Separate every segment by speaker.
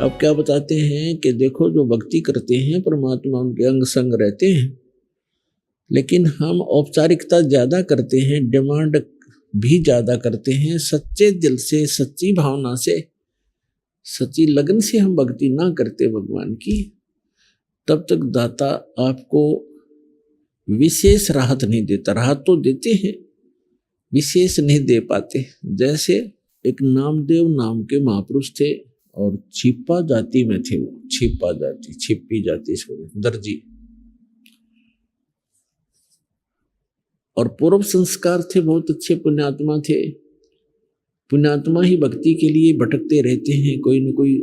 Speaker 1: अब क्या बताते हैं कि देखो जो भक्ति करते हैं परमात्मा उनके अंग संग रहते हैं, लेकिन हम औपचारिकता ज्यादा करते हैं, डिमांड भी ज्यादा करते हैं। सच्चे दिल से, सच्ची भावना से, सच्ची लगन से हम भक्ति ना करते भगवान की, तब तक दाता आपको विशेष राहत नहीं देता। राहत तो देते हैं, विशेष नहीं दे पाते। जैसे एक नामदेव नाम के महापुरुष थे और छिपा जाति में थे। वो छिपा जाति, छिपी जाति से दर्जी, और पूर्व संस्कार थे, बहुत अच्छे पुण्यात्मा थे। पुण्यात्मा ही भक्ति के लिए भटकते रहते हैं, कोई न कोई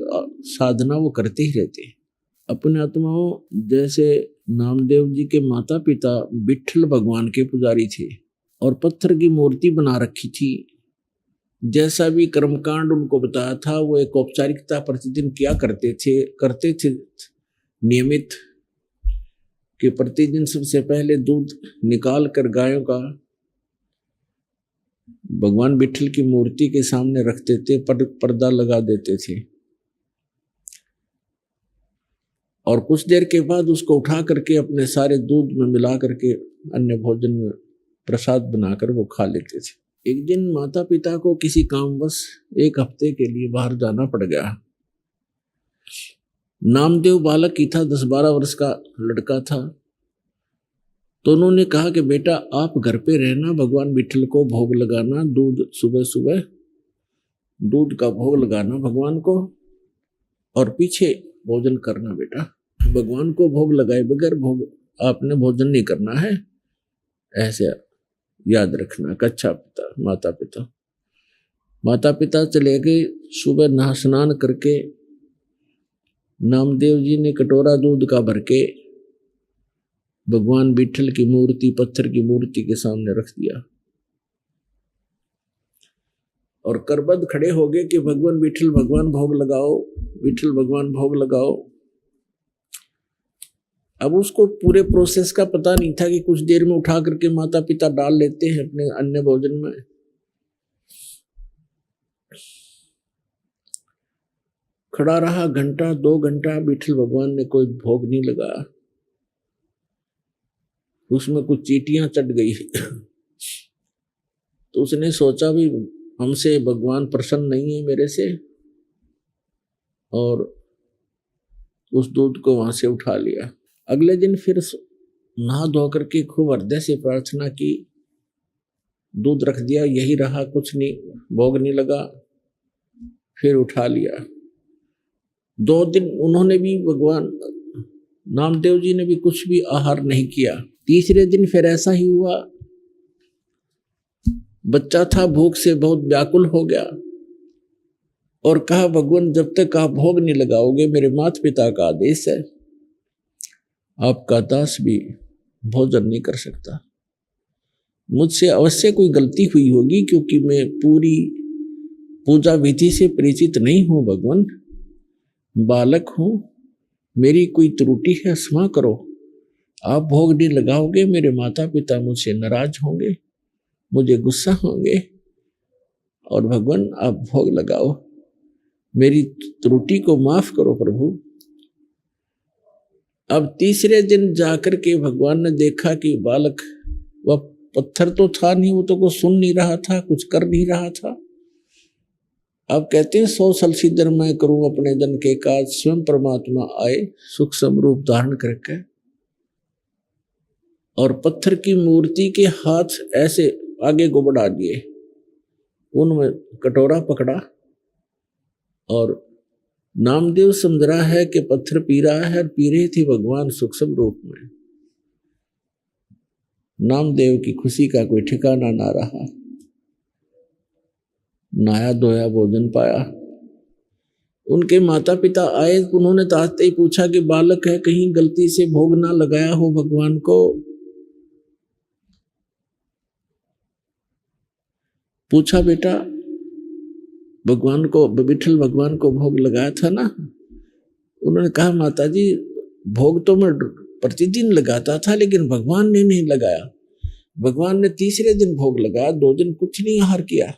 Speaker 1: साधना वो करते ही रहते हैं। अपने आत्माओं जैसे नामदेव जी के माता पिता विट्ठल भगवान के पुजारी थे और पत्थर की मूर्ति बना रखी थी। जैसा भी कर्मकांड उनको बताया था वो एक औपचारिकता प्रतिदिन किया करते थे नियमित, कि प्रतिदिन सबसे पहले दूध निकाल कर गायों का भगवान विट्ठल की मूर्ति के सामने रखते थे, पर्दा लगा देते थे, और कुछ देर के बाद उसको उठा करके अपने सारे दूध में मिला करके अन्य भोजन में प्रसाद बनाकर वो खा लेते थे। एक दिन माता पिता को किसी कामवश एक हफ्ते के लिए बाहर जाना पड़ गया। नामदेव बालक ही था, 10-12 वर्ष का लड़का था। तो उन्होंने कहा कि बेटा आप घर पे रहना, भगवान विट्ठल को भोग लगाना, दूध सुबह सुबह दूध का भोग लगाना भगवान को, और पीछे भोजन करना बेटा। भगवान को भोग लगाए बगैर भोग आपने भोजन नहीं करना है, ऐसे याद रखना। कच्चा पिता माता पिता चले गए। सुबह नहा स्नान करके नामदेव जी ने कटोरा दूध का भर के भगवान विट्ठल की मूर्ति, पत्थर की मूर्ति के सामने रख दिया और करबद्ध खड़े हो गए कि भगवान विट्ठल भगवान भोग लगाओ, विट्ठल भगवान भोग लगाओ। अब उसको पूरे प्रोसेस का पता नहीं था कि कुछ देर में उठा करके माता पिता डाल लेते हैं अपने अन्य भोजन में। खड़ा रहा घंटा 2 घंटा, विट्ठल भगवान ने कोई भोग नहीं लगाया। उसमें कुछ चींटियां चढ़ गई तो उसने सोचा भी हमसे भगवान प्रसन्न नहीं है मेरे से, और उस दूध को वहां से उठा लिया। अगले दिन फिर नहा धो करके खूब हृदय से प्रार्थना की, दूध रख दिया, यही रहा, कुछ नहीं, भोग नहीं लगा, फिर उठा लिया। 2 दिन उन्होंने भी, भगवान नामदेव जी ने भी कुछ भी आहार नहीं किया। तीसरे दिन फिर ऐसा ही हुआ। बच्चा था, भूख से बहुत व्याकुल हो गया और कहा भगवान जब तक आप भोग नहीं लगाओगे, मेरे माता पिता का आदेश है, आपका दास भी भोजन नहीं कर सकता। मुझसे अवश्य कोई गलती हुई होगी, क्योंकि मैं पूरी पूजा विधि से परिचित नहीं हूं भगवान, बालक हूं, मेरी कोई त्रुटि है, क्षमा करो। आप भोग नहीं लगाओगे, मेरे माता पिता मुझसे नाराज होंगे, मुझे गुस्सा होंगे, और भगवान आप भोग लगाओ, मेरी त्रुटि को माफ करो प्रभु। अब तीसरे दिन जाकर के भगवान ने देखा कि बालक, वह पत्थर तो था नहीं, वो तो कुछ सुन नहीं रहा था, कुछ कर नहीं रहा था। अब कहते हैं 100 साल सिद्धर मैं करूं अपने जन के काज, स्वयं परमात्मा आए सूक्ष्म रूप धारण करके, और पत्थर की मूर्ति के हाथ ऐसे आगे को बढ़ा दिए, उनमें कटोरा पकड़ा, और नामदेव समझ रहा है कि पत्थर पी रहा है, पी रहे थे भगवान सूक्ष्म रूप में। नामदेव की खुशी का कोई ठिकाना ना रहा। नहाया धोया, भोजन पाया। उनके माता पिता आए, उन्होंने तो आते ही पूछा कि बालक है, कहीं गलती से भोग ना लगाया हो भगवान को। पूछा बेटा भगवान को, विट्ठल भगवान को भोग लगाया था ना? उन्होंने कहा माता जी भोग तो मैं प्रतिदिन लगाता था, लेकिन भगवान ने नहीं लगाया। भगवान ने तीसरे दिन भोग लगाया, 2 दिन कुछ नहीं आहार किया,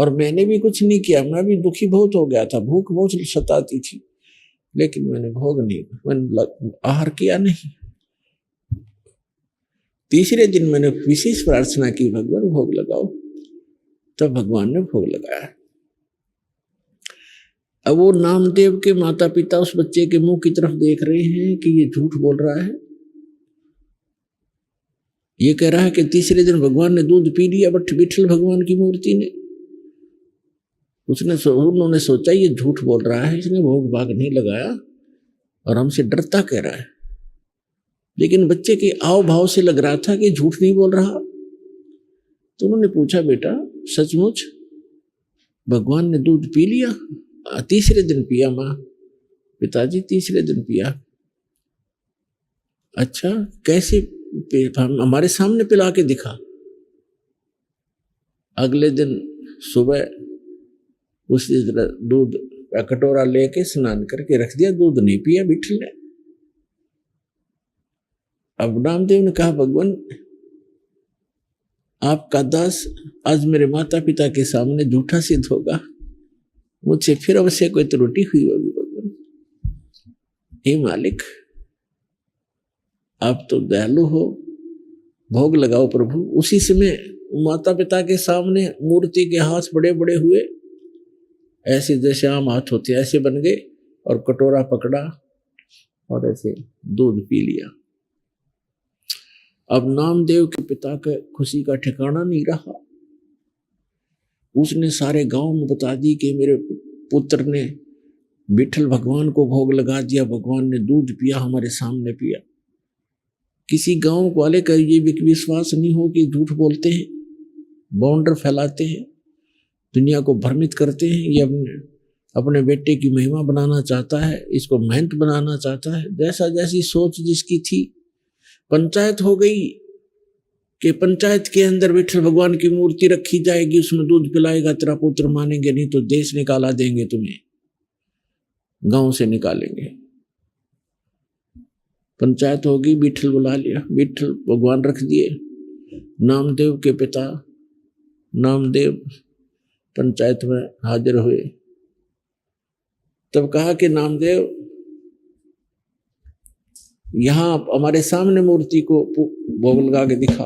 Speaker 1: और मैंने भी कुछ नहीं किया, मैं भी दुखी बहुत हो गया था, भूख बहुत सताती थी, लेकिन मैंने भोग नहीं, मैंने आहार किया नहीं। तीसरे दिन मैंने विशेष प्रार्थना की, भगवान भोग लगाओ, तब भगवान ने भोग लगाया। अब वो नामदेव के माता पिता उस बच्चे के मुंह की तरफ देख रहे हैं कि ये झूठ बोल रहा है। ये कह रहा है कि तीसरे दिन भगवान ने दूध पी लिया, बट विठल भगवान की मूर्ति ने, उन्होंने सोचा ये झूठ बोल रहा है, इसने भोग भाग नहीं लगाया और हमसे डरता कह रहा है। लेकिन बच्चे के आव भाव से लग रहा था कि झूठ नहीं बोल रहा। तो उन्होंने पूछा, बेटा सचमुच भगवान ने दूध पी लिया? तीसरे दिन पिया माँ। पिताजी तीसरे दिन पिया। अच्छा कैसे? हमारे सामने पिला के दिखा। अगले दिन सुबह उसी तरह दूध का कटोरा लेके स्नान करके रख दिया, दूध नहीं पिया विठल ने। अब नामदेव ने कहा, भगवान आपका दास आज मेरे माता पिता के सामने झूठा सिद्ध होगा, मुझसे फिर अवश्य कोई त्रुटि हुई होगी। भगवान हे मालिक, आप तो दयालु हो, भोग लगाओ प्रभु। उसी समय माता पिता के सामने मूर्ति के हाथ बड़े बड़े हुए, ऐसे जैसे आम हाथ होते ऐसे बन गए, और कटोरा पकड़ा और ऐसे दूध पी लिया। अब नामदेव के पिता का खुशी का ठिकाना नहीं रहा। उसने सारे गांव में बता दी कि मेरे पुत्र ने विठल भगवान को भोग लगा दिया, भगवान ने दूध पिया, हमारे सामने पिया। किसी गांव वाले का ये विश्वास नहीं हो कि झूठ बोलते हैं, बाउंडर फैलाते हैं, दुनिया को भ्रमित करते हैं। ये अपने बेटे की महिमा बनाना चाहता है, इसको महंत बनाना चाहता है। जैसा जैसी सोच जिसकी थी, पंचायत हो गई कि पंचायत के अंदर विठल भगवान की मूर्ति रखी जाएगी, उसमें दूध पिलाएगा तेरा पुत्र, मानेंगे नहीं तो देश निकाला देंगे, तुम्हें गांव से निकालेंगे। पंचायत होगी, विठल बुला लिया, विठल भगवान रख दिए। नामदेव के पिता नामदेव पंचायत में हाजिर हुए। तब कहा कि नामदेव यहां हमारे सामने मूर्ति को भोग लगा के दिखा।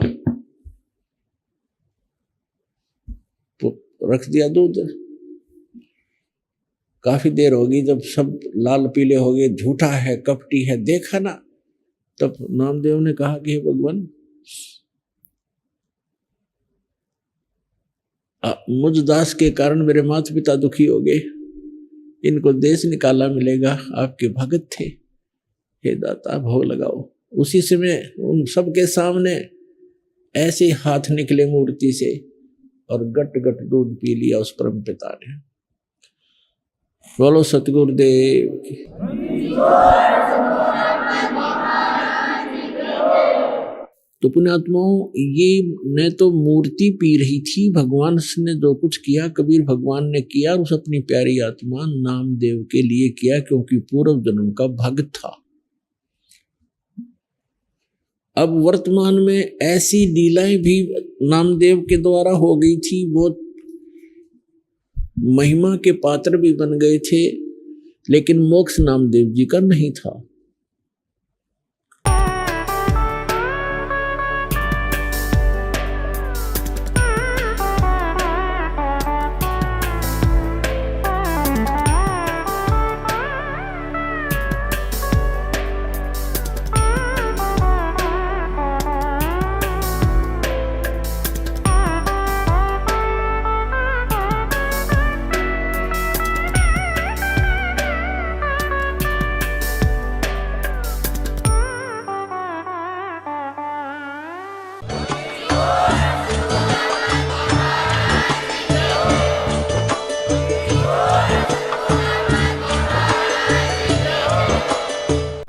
Speaker 1: रख दिया दूध। काफी देर होगी, जब सब लाल पीले हो गए, झूठा है, कपटी है, देखा ना, तब नामदेव ने कहा कि हे भगवान, मुझ दास के कारण मेरे माता पिता दुखी हो गए, इनको देश निकाला मिलेगा, आपके भगत थे, हे दाता भोग लगाओ। उसी समय उन सबके सामने ऐसे हाथ निकले मूर्ति से और गट गट दूध पी लिया उस परम पिता ने। बोलो सतगुरुदेव की। तो पुण्यात्माओं, ये न तो मूर्ति पी रही थी, भगवान ने जो कुछ किया कबीर भगवान ने किया, उस अपनी प्यारी आत्मा नामदेव के लिए किया, क्योंकि पूर्व जन्म का भक्त था। अब वर्तमान में ऐसी लीलाएं भी नामदेव के द्वारा हो गई थी, बहुत महिमा के पात्र भी बन गए थे, लेकिन मोक्ष नामदेव जी का नहीं था।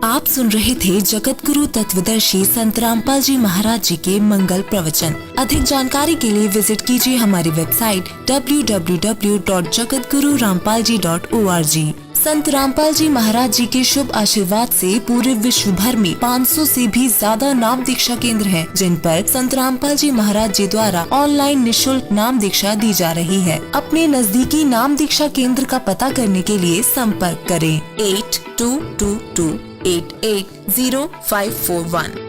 Speaker 2: आप सुन रहे थे जगत गुरु तत्वदर्शी संत रामपाल जी महाराज जी के मंगल प्रवचन। अधिक जानकारी के लिए विजिट कीजिए हमारी वेबसाइट www.jagatgururampalji.org। संत रामपाल जी महाराज जी के शुभ आशीर्वाद से पूरे विश्व भर में 500 से भी ज्यादा नाम दीक्षा केंद्र हैं, जिन पर संत रामपाल जी महाराज जी द्वारा ऑनलाइन निशुल्क नाम दीक्षा दी जा रही है। अपने नजदीकी नाम दीक्षा केंद्र का पता करने के लिए संपर्क करें 8222880541।